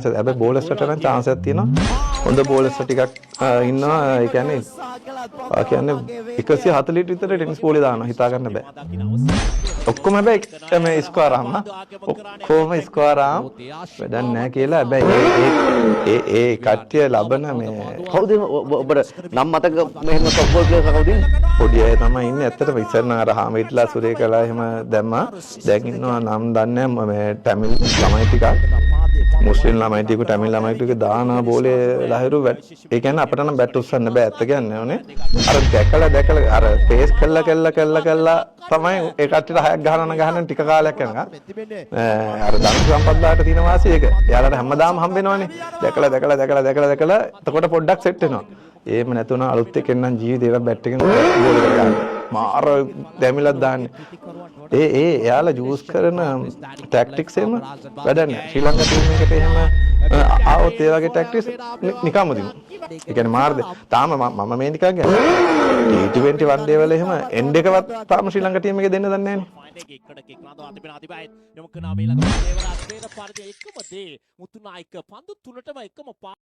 හැබැයි බෝලර්ස්ට නම් chance එකක් තියෙනවා. හොඳ බෝලර්ස් ටිකක් ඉන්නවා. ඒ කියන්නේ 140 විතර ටෙනිස් බෝලේ දානවා. හිතා ගන්න බෑ. ඔක්කොම හැබැයි මේ ස්කෝර් ආරම ඔක්කොම ස්කෝර් ආරම වැඩක් නැහැ කියලා. හැබැයි ඒ කට්ටිය ලබන මේ කවුද ඔබට නම් මතක මෙහෙම টপ බෝල් ප්ලේයර්ස් කවුද ඉන්නේ? පොඩි අය තමයි ඉන්නේ. ඇත්තටම ඉස්සරන අර හාමිට්ලා සුරේකලා එහෙම දැම්මා. දැන් ඉන්නවා නම් දන්නේ නැහැ මේ ටැමිල් ළමයි ටිකක්. මුස්ලිම් ළමයි ටික ටැමිල් ළමයි ටික දාන බෝලේ ලහිරු ඒ කියන්නේ අපිට නම් බැට් උස්සන්න බෑ. ඇත්ත කියන්නේ ඕනේ. අර දැකලා අර පේස් කළා තමයි ඒ කට්ටියට හයක් ගහන ටික කාලයක් යනකම් අර ධන සම්පත්ලාට තියෙන වාසිය ඒක. එයාලට හැමදාම හම්බ වෙනවනේ. දැකලා එතකොට පොඩ්ඩක් සෙට් වෙනවා. එහෙම නැතුණා අලුත් එකෙන් නම් ජීවිතේට බැට් එකෙන් ගෝල් එක ගන්න. මාර දැමිලක් දාන්නේ. එයාලා යූස් කරන ටැක්ටික්ස් එහෙම වැඩක් නැහැ. ශ්‍රී ලංකා ටීම් එකට එහෙම ආවොත් ඒ වගේ ටැක්ටික්ස් නිකම්ම දිනු. ඒ කියන්නේ මාර්ද තාම මම මේ නිකන් කියන්නේ T20 වන් ඩේ වල එහෙම එන්ඩ් එකවත් තාම ශ්‍රී ලංකා ටීම් එකේ දෙන්න දන්නේ නැහැ නේ.